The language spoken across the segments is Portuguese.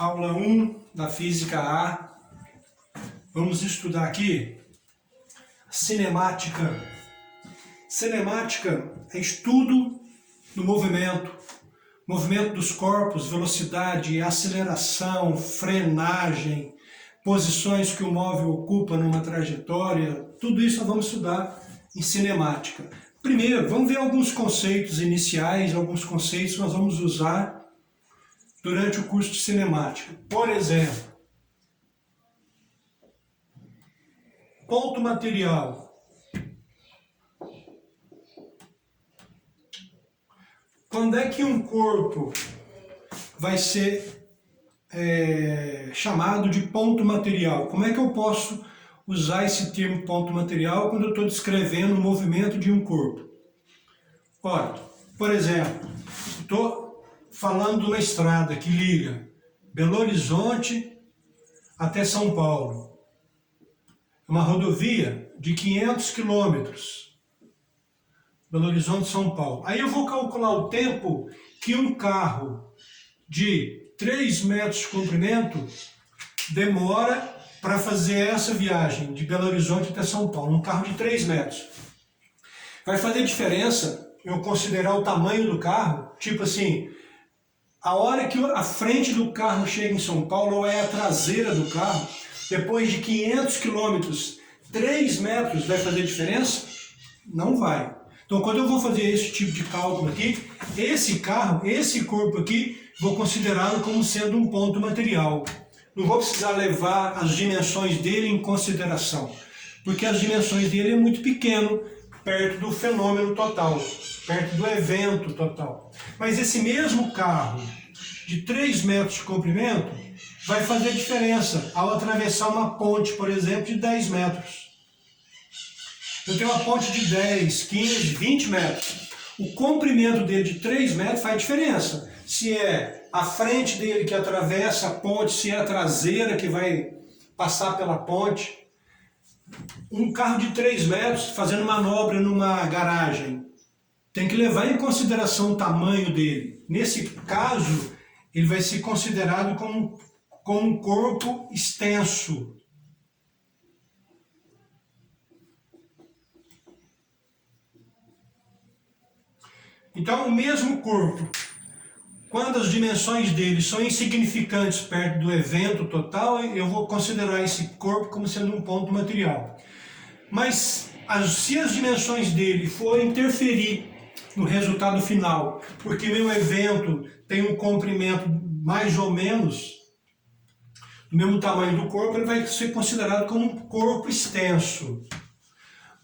Aula 1 da Física A. Vamos estudar aqui cinemática. Cinemática é estudo do movimento dos corpos, velocidade, aceleração, frenagem, posições que o móvel ocupa numa trajetória. Tudo isso nós vamos estudar em cinemática. Primeiro, vamos ver alguns conceitos iniciais, alguns conceitos que nós vamos usar durante o curso de cinemática. Por exemplo, ponto material. Quando é que um corpo vai ser chamado de ponto material? Como é que eu posso usar esse termo ponto material quando eu estou descrevendo o movimento de um corpo? Ora, por exemplo, estou falando de uma estrada que liga Belo Horizonte até São Paulo. É uma rodovia de 500 quilômetros. Belo Horizonte, São Paulo. Aí eu vou calcular o tempo que um carro de 3 metros de comprimento demora para fazer essa viagem de Belo Horizonte até São Paulo. Um carro de 3 metros. Vai fazer diferença eu considerar o tamanho do carro? Tipo assim, a hora que a frente do carro chega em São Paulo ou é a traseira do carro, depois de 500 quilômetros, 3 metros vai fazer diferença? Não vai. Então, quando eu vou fazer esse tipo de cálculo aqui, esse carro, esse corpo aqui, vou considerá-lo como sendo um ponto material. Não vou precisar levar as dimensões dele em consideração, porque as dimensões dele é muito pequeno, perto do fenômeno total, perto do evento total. Mas esse mesmo carro, de 3 metros de comprimento, vai fazer diferença ao atravessar uma ponte, por exemplo, de 10 metros. Eu tenho uma ponte de 10, 15, 20 metros. O comprimento dele de 3 metros faz diferença. Se é a frente dele que atravessa a ponte, se é a traseira que vai passar pela ponte. Um carro de 3 metros fazendo manobra numa garagem, tem que levar em consideração o tamanho dele. Nesse caso, ele vai ser considerado como um corpo extenso. Então, o mesmo corpo, quando as dimensões dele são insignificantes perto do evento total, eu vou considerar esse corpo como sendo um ponto material. Mas se as dimensões dele forem interferir no resultado final, porque meu evento tem um comprimento mais ou menos do mesmo tamanho do corpo, ele vai ser considerado como um corpo extenso.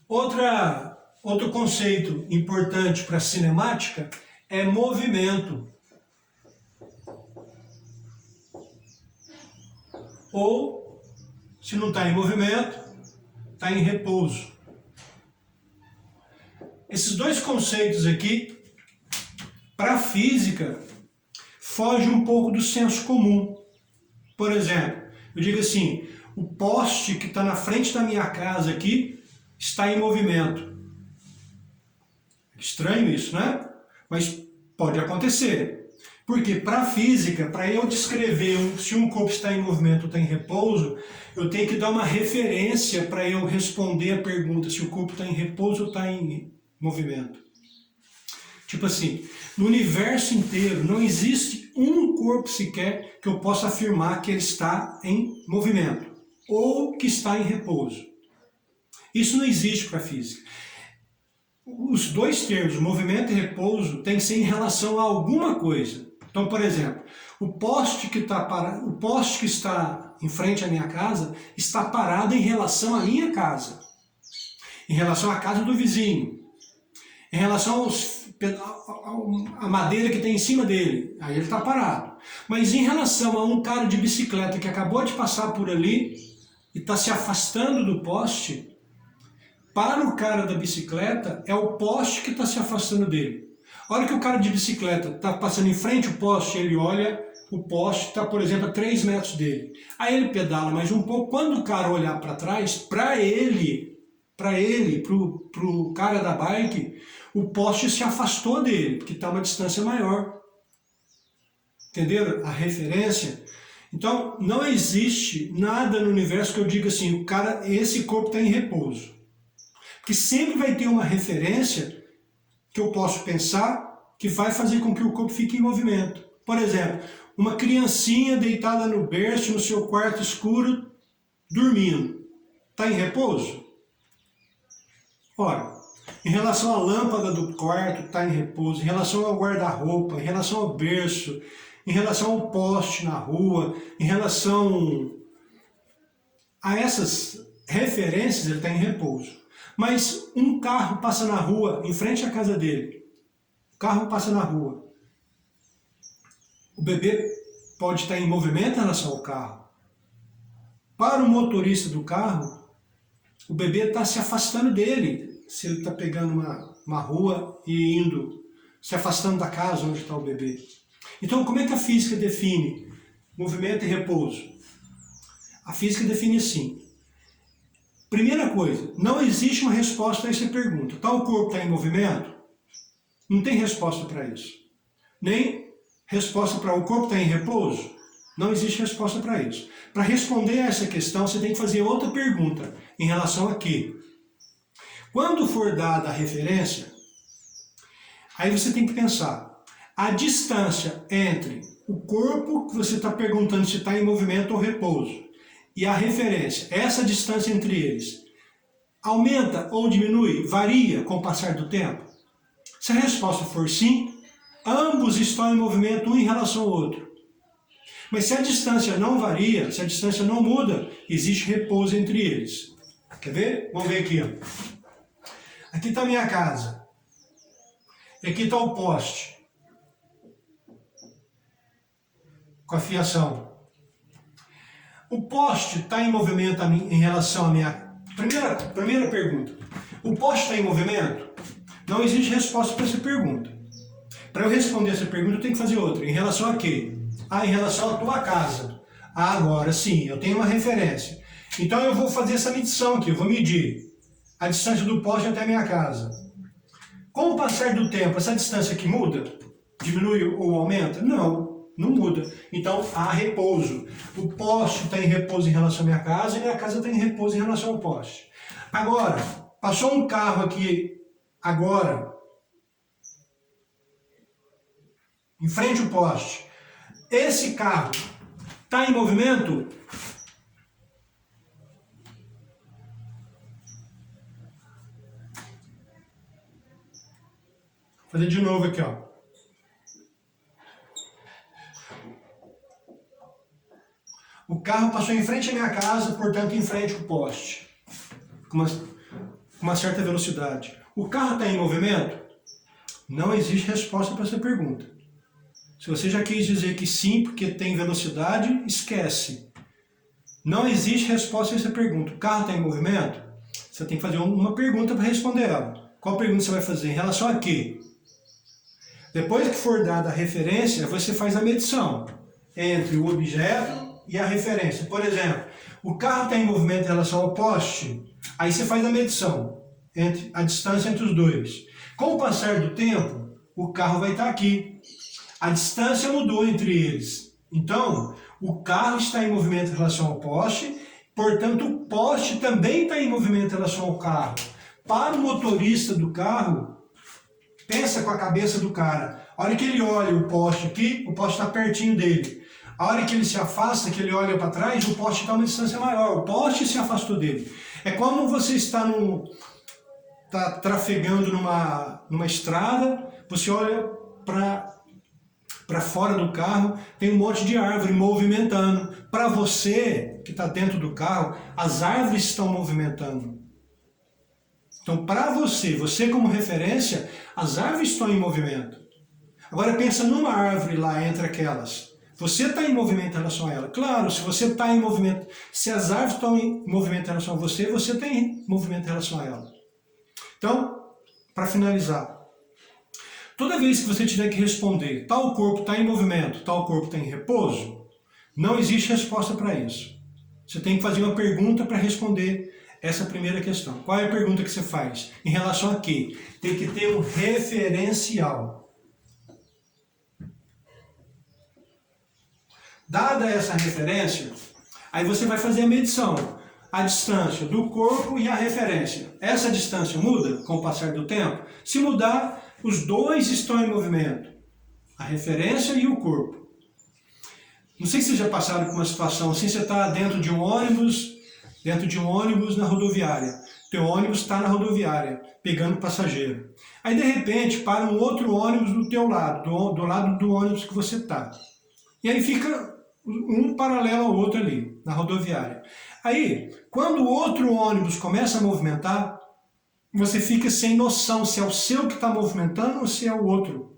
Outro conceito importante para a cinemática é movimento. Ou, se não está em movimento, está em repouso. Esses dois conceitos aqui, para a física, fogem um pouco do senso comum. Por exemplo, eu digo assim, o poste que está na frente da minha casa aqui está em movimento. Estranho isso, né? Mas pode acontecer. Porque para a física, para eu descrever se um corpo está em movimento ou está em repouso, eu tenho que dar uma referência para eu responder a pergunta se o corpo está em repouso ou está em movimento. Tipo assim, no universo inteiro não existe um corpo sequer que eu possa afirmar que ele está em movimento ou que está em repouso. Isso não existe para a física. Os dois termos, movimento e repouso, tem que ser em relação a alguma coisa. Então, por exemplo, o poste que está em frente à minha casa está parado em relação à minha casa, em relação à casa do vizinho, em relação à madeira que tem em cima dele, aí ele está parado. Mas em relação a um cara de bicicleta que acabou de passar por ali e está se afastando do poste, para o cara da bicicleta é o poste que está se afastando dele. A hora que o cara de bicicleta está passando em frente ao poste, ele olha, o poste está, por exemplo, a 3 metros dele. Aí ele pedala mais um pouco. Quando o cara olhar para trás, para o cara da bike, o poste se afastou dele, porque está uma distância maior. Entenderam a referência? Então, não existe nada no universo que eu diga assim, esse corpo está em repouso. Porque sempre vai ter uma referência que eu posso pensar que vai fazer com que o corpo fique em movimento. Por exemplo, uma criancinha deitada no berço, no seu quarto escuro, dormindo. Está em repouso? Ora, em relação à lâmpada do quarto, está em repouso. Em relação ao guarda-roupa, em relação ao berço, em relação ao poste na rua, em relação a essas referências, ele está em repouso. Mas um carro passa na rua, em frente à casa dele. O carro passa na rua. O bebê pode estar em movimento em relação ao carro. Para o motorista do carro, o bebê está se afastando dele. Se ele está pegando uma rua e indo, se afastando da casa onde está o bebê. Então, como é que a física define movimento e repouso? A física define assim. Primeira coisa, não existe uma resposta a essa pergunta. Tal corpo está em movimento? Não tem resposta para isso. Nem resposta para o corpo está em repouso? Não existe resposta para isso. Para responder a essa questão, você tem que fazer outra pergunta em relação a quê? Quando for dada a referência, aí você tem que pensar a distância entre o corpo que você está perguntando se está em movimento ou repouso e a referência, essa distância entre eles, aumenta ou diminui, varia com o passar do tempo? Se a resposta for sim, ambos estão em movimento um em relação ao outro. Mas se a distância não varia, se a distância não muda, existe repouso entre eles. Quer ver? Vamos ver aqui. Ó. Aqui está a minha casa. E aqui está o poste. Com a fiação. O poste está em movimento em relação à minha... Primeira pergunta. O poste está em movimento? Não existe resposta para essa pergunta. Para eu responder essa pergunta, eu tenho que fazer outra. Em relação a quê? Em relação à tua casa. Agora sim, eu tenho uma referência. Então eu vou fazer essa medição aqui, eu vou medir a distância do poste até a minha casa. Com o passar do tempo, essa distância aqui muda? Diminui ou aumenta? Não, não muda. Então há repouso. O poste está em repouso em relação à minha casa e minha casa está em repouso em relação ao poste. Agora, passou um carro aqui agora, em frente ao poste. Esse carro está em movimento? Vou fazer de novo aqui, ó. O carro passou em frente à minha casa, portanto em frente ao poste, com uma certa velocidade. O carro está em movimento? Não existe resposta para essa pergunta. Se você já quis dizer que sim, porque tem velocidade, esquece. Não existe resposta a essa pergunta. O carro está em movimento? Você tem que fazer uma pergunta para responder ela. Qual pergunta você vai fazer? Em relação a quê? Depois que for dada a referência, você faz a medição entre o objeto e a referência. Por exemplo, o carro está em movimento em relação ao poste, aí você faz a medição, entre a distância entre os dois. Com o passar do tempo, o carro vai estar aqui. A distância mudou entre eles. Então, o carro está em movimento em relação ao poste, portanto, o poste também está em movimento em relação ao carro. Para o motorista do carro, pensa com a cabeça do cara. A hora que ele olha o poste aqui, o poste está pertinho dele. A hora que ele se afasta, que ele olha para trás, o poste está a uma distância maior. O poste se afastou dele. É como você está trafegando numa estrada, você olha para fora do carro, tem um monte de árvore movimentando. Para você, que está dentro do carro, as árvores estão movimentando. Então, para você como referência, as árvores estão em movimento. Agora pensa numa árvore lá entre aquelas. Você está em movimento em relação a ela. Claro, se você está em movimento, se as árvores estão em movimento em relação a você, você tem em movimento em relação a ela. Então, para finalizar, toda vez que você tiver que responder, tal corpo está em movimento, tal corpo está em repouso, não existe resposta para isso. Você tem que fazer uma pergunta para responder essa primeira questão. Qual é a pergunta que você faz? Em relação a quê? Tem que ter um referencial. Dada essa referência, aí você vai fazer a medição. A distância do corpo e a referência. Essa distância muda com o passar do tempo? Se mudar, os dois estão em movimento. A referência e o corpo. Não sei se vocês já passaram por uma situação assim, você está dentro de um ônibus na rodoviária. Teu ônibus está na rodoviária, pegando passageiro. Aí, de repente, para um outro ônibus do teu lado, do lado do ônibus que você está. E aí fica um paralelo ao outro ali, na rodoviária. Aí, quando o outro ônibus começa a movimentar, você fica sem noção se é o seu que está movimentando ou se é o outro.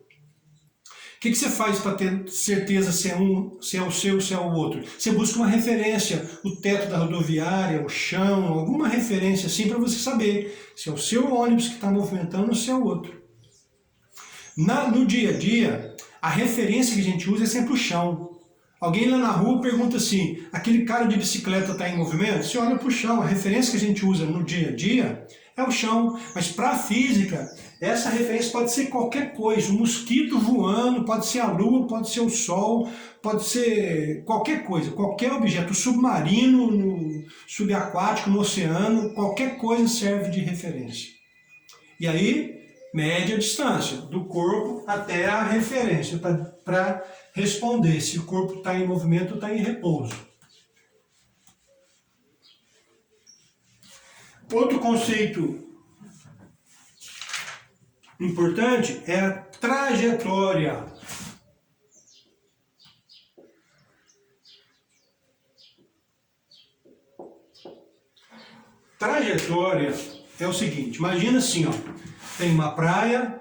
O que você faz para ter certeza se é o seu ou se é o outro? Você busca uma referência, o teto da rodoviária, o chão, alguma referência assim para você saber se é o seu ônibus que está movimentando ou se é o outro. No dia a dia, a referência que a gente usa é sempre o chão. Alguém lá na rua pergunta assim, aquele cara de bicicleta está em movimento? Você olha para o chão, a referência que a gente usa no dia a dia é o chão. Mas para a física, essa referência pode ser qualquer coisa, um mosquito voando, pode ser a lua, pode ser o sol, pode ser qualquer coisa, qualquer objeto, submarino, subaquático, no oceano, qualquer coisa serve de referência. E aí, mede a distância do corpo até a referência, para responder se o corpo está em movimento ou está em repouso. Outro conceito importante é a trajetória. Trajetória é o seguinte, imagina assim, ó, tem uma praia,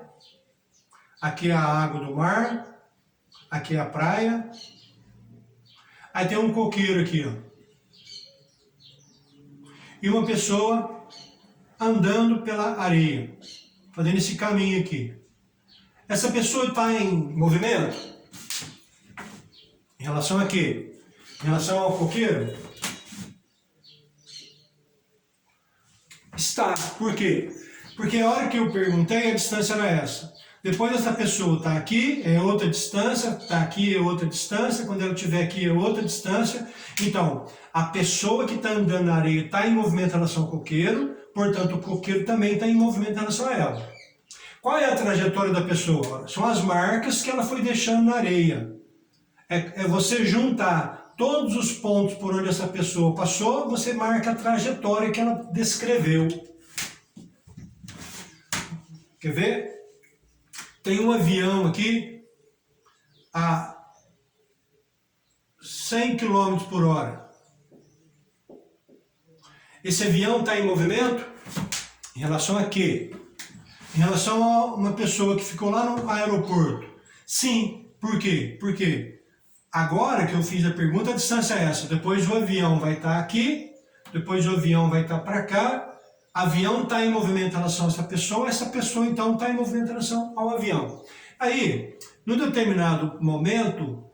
aqui é a água do mar, aqui é a praia, aí tem um coqueiro aqui, ó, e uma pessoa andando pela areia, fazendo esse caminho aqui. Essa pessoa está em movimento? Em relação a quê? Em relação ao coqueiro? Está. Por quê? Porque a hora que eu perguntei, a distância era essa. Depois essa pessoa está aqui, é outra distância, está aqui, é outra distância, quando ela estiver aqui é outra distância. Então, a pessoa que está andando na areia está em movimento em relação ao coqueiro, portanto o coqueiro também está em movimento em relação a ela. Qual é a trajetória da pessoa? São as marcas que ela foi deixando na areia. É você juntar todos os pontos por onde essa pessoa passou, você marca a trajetória que ela descreveu. Quer ver? Tem um avião aqui a 100 km por hora. Esse avião está em movimento? Em relação a quê? Em relação a uma pessoa que ficou lá no aeroporto. Sim. Por quê? Porque agora que eu fiz a pergunta, a distância é essa. Depois o avião vai estar aqui, depois o avião vai estar para cá. O avião está em movimento em relação a essa pessoa então está em movimento em relação ao avião. Aí, num determinado momento,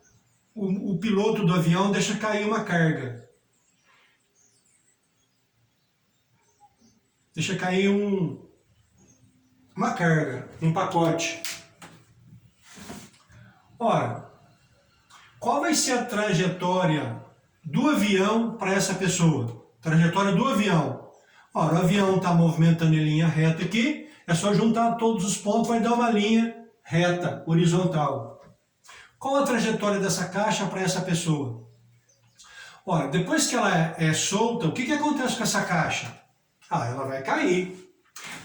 o piloto do avião deixa cair uma carga. Deixa cair uma carga, um pacote. Ora, qual vai ser a trajetória do avião para essa pessoa? Trajetória do avião. Ora, o avião está movimentando em linha reta aqui, é só juntar todos os pontos, vai dar uma linha reta, horizontal. Qual a trajetória dessa caixa para essa pessoa? Ora, depois que ela é solta, o que acontece com essa caixa? Ela vai cair.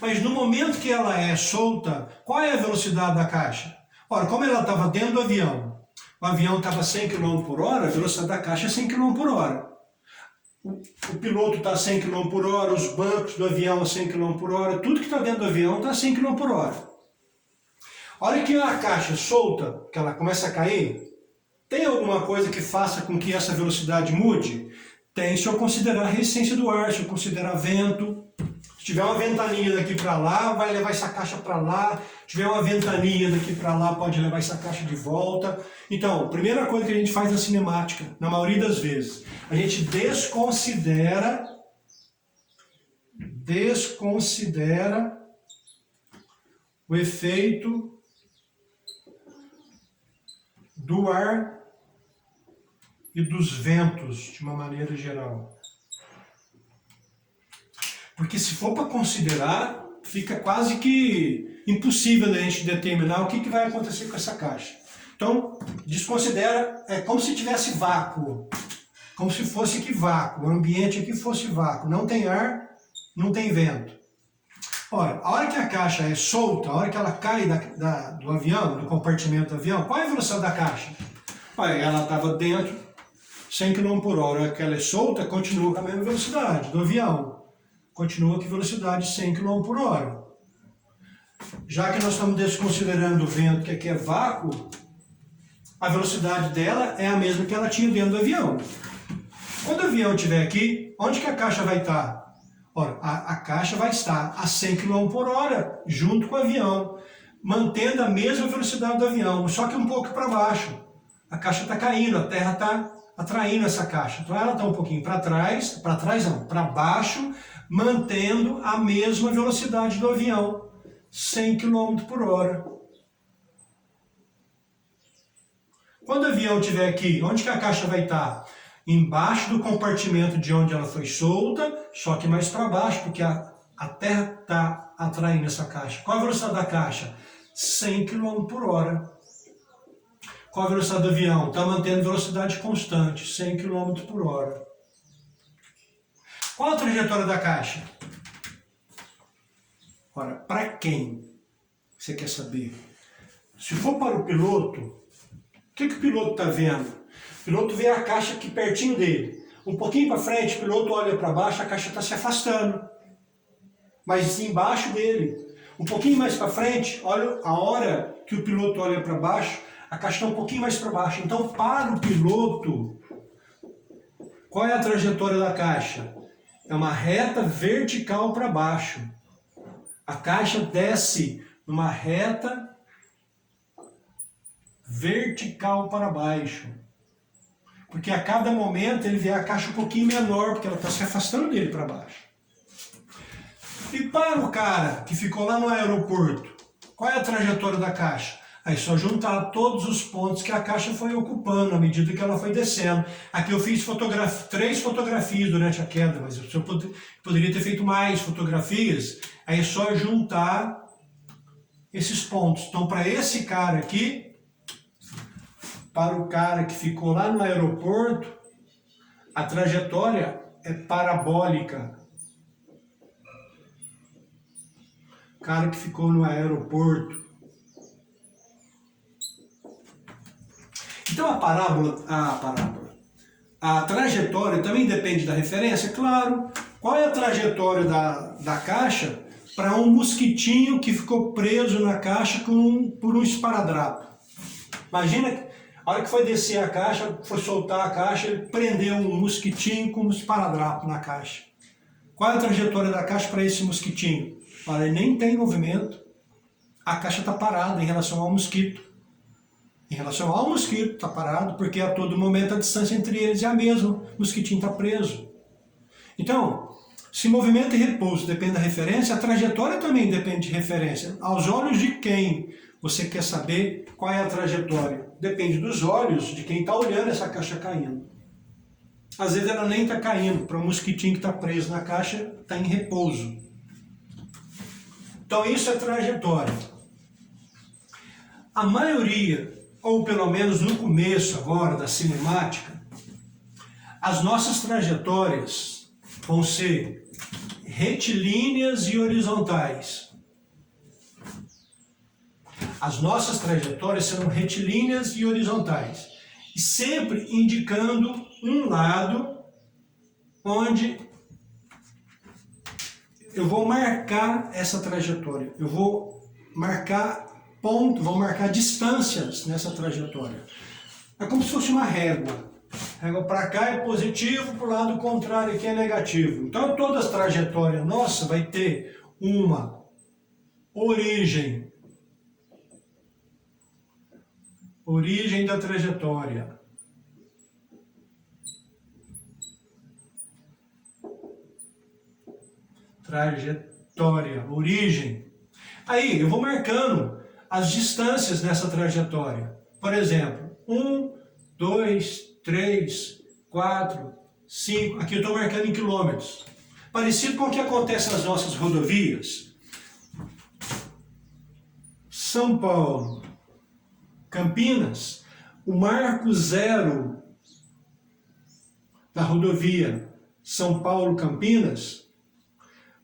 Mas no momento que ela é solta, qual é a velocidade da caixa? Ora, como ela estava dentro do avião, o avião estava 100 km por hora, a velocidade da caixa é 100 km por hora. O piloto está a 100 km por hora, os bancos do avião a 100 km por hora, tudo que está dentro do avião está a 100 km por hora. A hora que a caixa solta, que ela começa a cair, tem alguma coisa que faça com que essa velocidade mude? Tem, se eu considerar a resistência do ar, se eu considerar vento. Se tiver uma ventania daqui para lá, vai levar essa caixa para lá. Se tiver uma ventania daqui para lá, pode levar essa caixa de volta. Então, primeira coisa que a gente faz na cinemática, na maioria das vezes, a gente desconsidera o efeito do ar e dos ventos, de uma maneira geral. Porque se for para considerar, fica quase que impossível a gente determinar o que vai acontecer com essa caixa. Então, desconsidera, é como se tivesse vácuo, como se fosse aqui vácuo, o ambiente aqui fosse vácuo, não tem ar, não tem vento. Olha, a hora que a caixa é solta, a hora que ela cai do avião, do compartimento do avião, qual é a velocidade da caixa? Olha, ela estava dentro, 100 km por hora, a hora que ela é solta, continua com a mesma velocidade do avião. Continua com velocidade 100 km por hora. Já que nós estamos desconsiderando o vento, que aqui é vácuo, a velocidade dela é a mesma que ela tinha dentro do avião. Quando o avião estiver aqui, onde que a caixa vai estar? Ora, a caixa vai estar a 100 km por hora, junto com o avião, mantendo a mesma velocidade do avião, só que um pouco para baixo. A caixa está caindo, a terra está atraindo essa caixa. Então ela está um pouquinho para trás não, para baixo, mantendo a mesma velocidade do avião, 100 km por hora. Quando o avião estiver aqui, onde que a caixa vai estar? Embaixo do compartimento de onde ela foi solta, só que mais para baixo, porque a terra está atraindo essa caixa. Qual a velocidade da caixa? 100 km por hora. Qual a velocidade do avião? Está mantendo velocidade constante, 100 km por hora. Qual a trajetória da caixa? Ora, para quem você quer saber? Se for para o piloto, o que o piloto está vendo? O piloto vê a caixa aqui pertinho dele. Um pouquinho para frente, o piloto olha para baixo, a caixa está se afastando. Mas embaixo dele. Um pouquinho mais para frente, olha a hora que o piloto olha para baixo, a caixa está um pouquinho mais para baixo. Então, para o piloto, qual é a trajetória da caixa? É uma reta vertical para baixo. A caixa desce numa reta vertical para baixo. Porque a cada momento ele vê a caixa um pouquinho menor, porque ela está se afastando dele para baixo. E para o cara que ficou lá no aeroporto, qual é a trajetória da caixa? Aí só juntar todos os pontos que a caixa foi ocupando à medida que ela foi descendo. Aqui eu fiz 3 fotografias durante a queda, mas eu poderia ter feito mais fotografias. Aí é só juntar esses pontos. Então, para esse cara aqui, para o cara que ficou lá no aeroporto, a trajetória é parabólica. O cara que ficou no aeroporto. Então a trajetória também depende da referência, claro. Qual é a trajetória da caixa para um mosquitinho que ficou preso na caixa por um esparadrapo? Imagina, a hora que foi descer a caixa, foi soltar a caixa, ele prendeu um mosquitinho com um esparadrapo na caixa. Qual é a trajetória da caixa para esse mosquitinho? Olha, ele nem tem movimento, a caixa está parada em relação ao mosquito. Em relação ao mosquito, está parado, porque a todo momento a distância entre eles é a mesma. O mosquitinho está preso. Então, se movimento e repouso depende da referência, a trajetória também depende de referência. Aos olhos de quem você quer saber qual é a trajetória? Depende dos olhos de quem está olhando essa caixa caindo. Às vezes ela nem está caindo, para um mosquitinho que está preso na caixa, está em repouso. Então isso é trajetória. A maioria, ou pelo menos no começo agora da cinemática, as nossas trajetórias vão ser retilíneas e horizontais. As nossas trajetórias serão retilíneas e horizontais. E sempre indicando um lado onde eu vou marcar essa trajetória. Eu vou marcar vou marcar distâncias nessa trajetória. É como se fosse uma régua. A régua para cá é positivo, para o lado contrário aqui é negativo. Então toda a trajetória nossa vai ter uma origem. Origem da trajetória. Trajetória, origem. Aí eu vou marcando as distâncias nessa trajetória. Por exemplo, 1, 2, 3, 4, 5. Aqui eu estou marcando em quilômetros. Parecido com o que acontece nas nossas rodovias. São Paulo, Campinas, o marco zero da rodovia São Paulo-Campinas,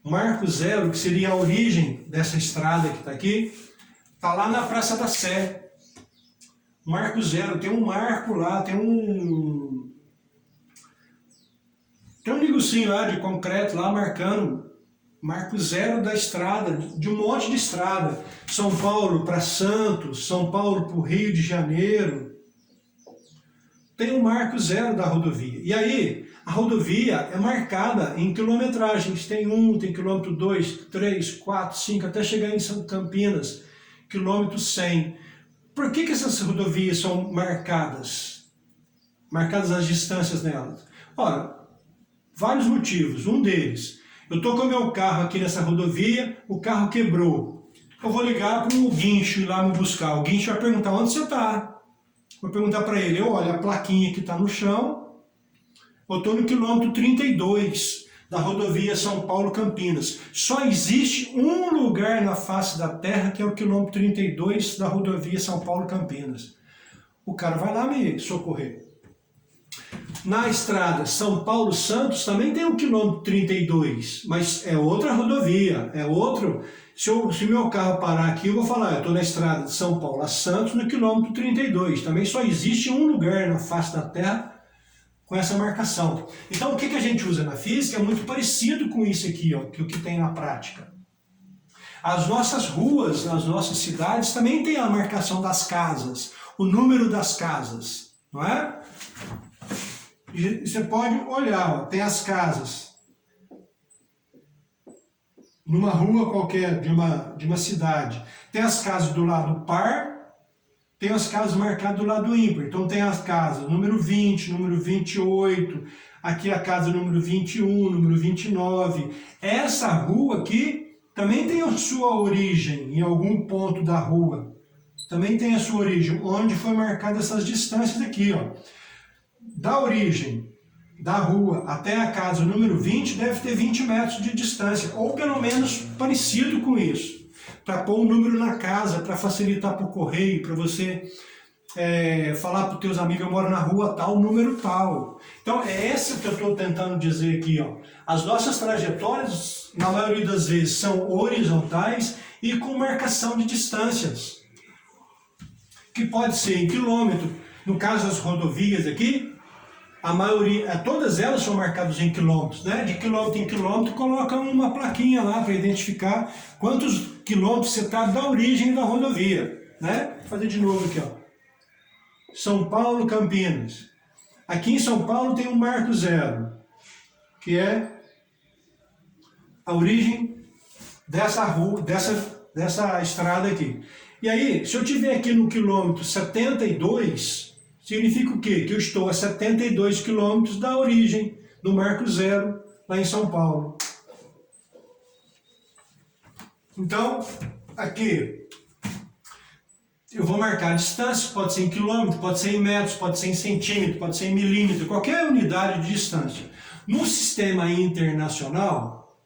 marco zero, que seria a origem dessa estrada que está aqui, está lá na Praça da Sé. Marco zero, tem um marco lá, tem um negocinho lá de concreto lá marcando marco zero da estrada, de um monte de estrada. São Paulo para Santos, São Paulo para o Rio de Janeiro. Tem um marco zero da rodovia. E aí, a rodovia é marcada em quilometragens. Tem 1, tem quilômetro 2, 3, 4, 5, até chegar em São Campinas, quilômetro 100. Por que essas rodovias são marcadas? Marcadas as distâncias nelas? Ora, vários motivos. Um deles, eu estou com o meu carro aqui nessa rodovia, o carro quebrou. Eu vou ligar para o guincho ir lá me buscar. O guincho vai perguntar onde você está. Vou perguntar para ele, olha, a plaquinha que está no chão, eu estou no quilômetro 32 da rodovia São Paulo-Campinas. Só existe um lugar na face da terra que é o quilômetro 32 da rodovia São Paulo-Campinas. O cara vai lá me socorrer. Na estrada São Paulo-Santos também tem o quilômetro 32, mas é outra rodovia, é outro. Se meu carro parar aqui, eu vou falar, eu estou na estrada de São Paulo a Santos no quilômetro 32. Também só existe um lugar na face da terra com essa marcação. Então o que a gente usa na física é muito parecido com isso aqui, ó, que o que tem na prática. As nossas ruas, nas nossas cidades, também tem a marcação das casas, o número das casas, não é? Você pode olhar, ó, tem as casas. Numa rua qualquer de uma cidade. Tem as casas do lado par, tem as casas marcadas do lado ímpar. Então tem as casas número 20, número 28, aqui a casa número 21, número 29. Essa rua aqui também tem a sua origem em algum ponto da rua. Também tem a sua origem, onde foi marcada essas distâncias aqui, ó. Da origem da rua até a casa número 20 deve ter 20 metros de distância, ou pelo menos parecido com isso, para pôr um número na casa, para facilitar para o correio, para você falar para os teus amigos, eu moro na rua tal, número tal. Então é essa que eu estou tentando dizer aqui, ó. As nossas trajetórias, na maioria das vezes, são horizontais e com marcação de distâncias, que pode ser em quilômetro. No caso das rodovias aqui, a maioria, todas elas são marcadas em quilômetros, né? De quilômetro em quilômetro colocam uma plaquinha lá para identificar quantos quilômetros você está da origem da rodovia, né? Vou fazer de novo aqui, ó. São Paulo, Campinas. Aqui em São Paulo tem um marco zero, que é a origem dessa rua, dessa estrada aqui. E aí, se eu estiver aqui no quilômetro 72, significa o quê? Que eu estou a 72 quilômetros da origem do marco zero lá em São Paulo. Então, aqui, eu vou marcar a distância, pode ser em quilômetro, pode ser em metros, pode ser em centímetro, pode ser em milímetro, qualquer unidade de distância. No sistema internacional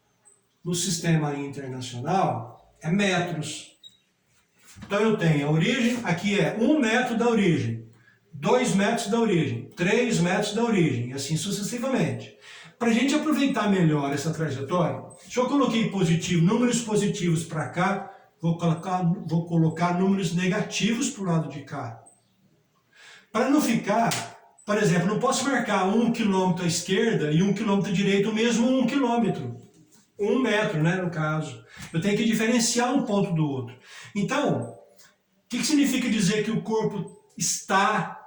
é metros. Então eu tenho a origem, aqui é 1 metro da origem, 2 metros da origem, 3 metros da origem, e assim sucessivamente. Para a gente aproveitar melhor essa trajetória, se eu coloquei positivo, números positivos para cá, vou colocar números negativos para o lado de cá. Para não ficar, por exemplo, não posso marcar 1 quilômetro à esquerda e 1 quilômetro à direita, o mesmo 1 quilômetro. 1 metro, né, no caso. Eu tenho que diferenciar um ponto do outro. Então, o que significa dizer que o corpo está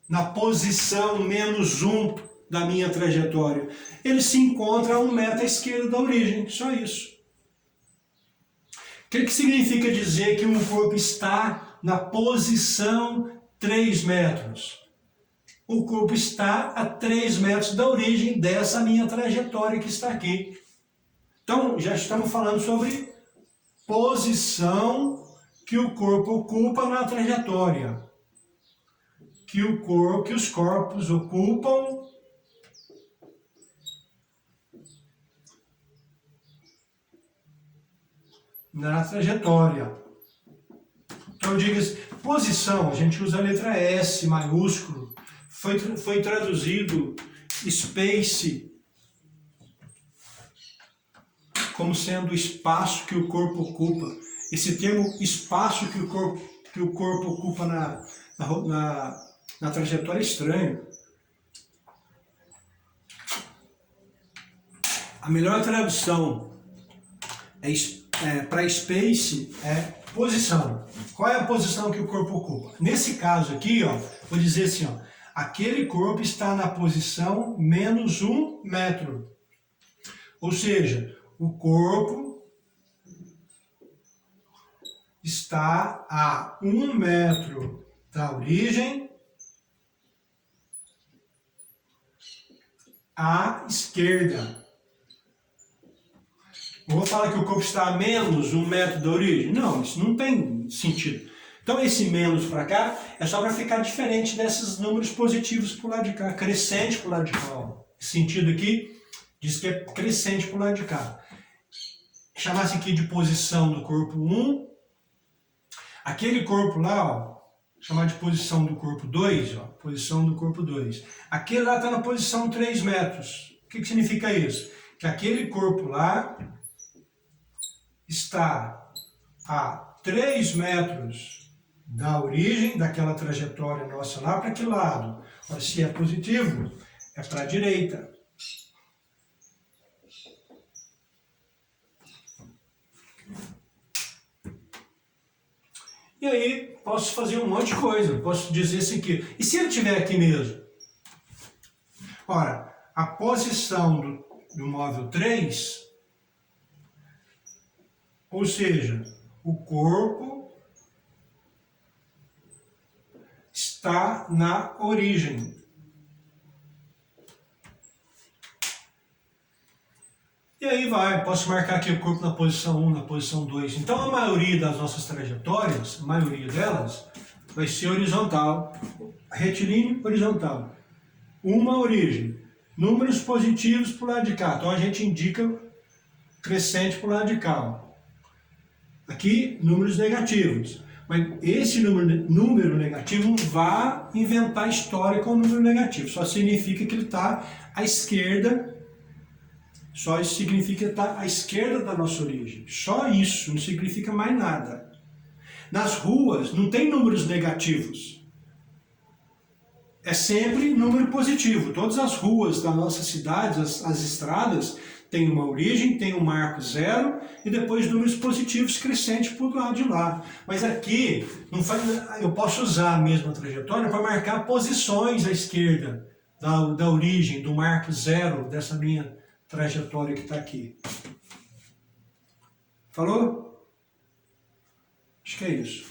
na posição menos 1 da minha trajetória? Ele se encontra a 1 metro à esquerda da origem, só isso. O que significa dizer que um corpo está na posição 3 metros? O corpo está a 3 metros da origem dessa minha trajetória que está aqui. Então, já estamos falando sobre posição que o corpo ocupa na trajetória. que os corpos ocupam na trajetória. Então eu digo assim, posição, a gente usa a letra S maiúsculo, foi traduzido space como sendo o espaço que o corpo ocupa. Esse termo espaço que o corpo ocupa na trajetória é estranho. A melhor tradução para space é posição. Qual é a posição que o corpo ocupa? Nesse caso aqui, ó, vou dizer assim, ó, aquele corpo está na posição menos 1 metro. Ou seja, o corpo está a 1 metro da origem à esquerda. Eu vou falar que o corpo está a menos 1 metro da origem? Não, isso não tem sentido. Então esse menos para cá é só para ficar diferente desses números positivos para o lado de cá, crescente para o lado de cá. Esse sentido aqui diz que é crescente para o lado de cá. Chamasse aqui de posição do corpo 1. Aquele corpo lá, ó, chamar de posição do corpo 2, ó, posição do corpo 2. Aquele lá está na posição 3 metros. O que significa isso? Que aquele corpo lá está a 3 metros da origem daquela trajetória nossa lá para que lado? Ora, se é positivo, é para a direita. E aí, posso fazer um monte de coisa. Posso dizer assim aqui. E se ele estiver aqui mesmo? Ora, a posição do móvel 3, ou seja, o corpo está na origem. E aí posso marcar aqui o corpo na posição 1, na posição 2. Então a maioria das nossas trajetórias, a maioria delas, vai ser horizontal, retilíneo horizontal. Uma origem. Números positivos para o lado de cá. Então a gente indica crescente para o lado de cá. Ó. Aqui, números negativos. Mas esse número negativo não vai inventar história com o número negativo. Só significa que ele está à esquerda. Só isso significa que ele está à esquerda da nossa origem. Só isso, não significa mais nada. Nas ruas não tem números negativos. É sempre número positivo. Todas as ruas da nossa cidade, as estradas, tem uma origem, tem um marco zero e depois números positivos crescentes para o lado de lá. Mas aqui eu posso usar a mesma trajetória para marcar posições à esquerda da origem, do marco zero dessa minha trajetória que está aqui. Falou? Acho que é isso.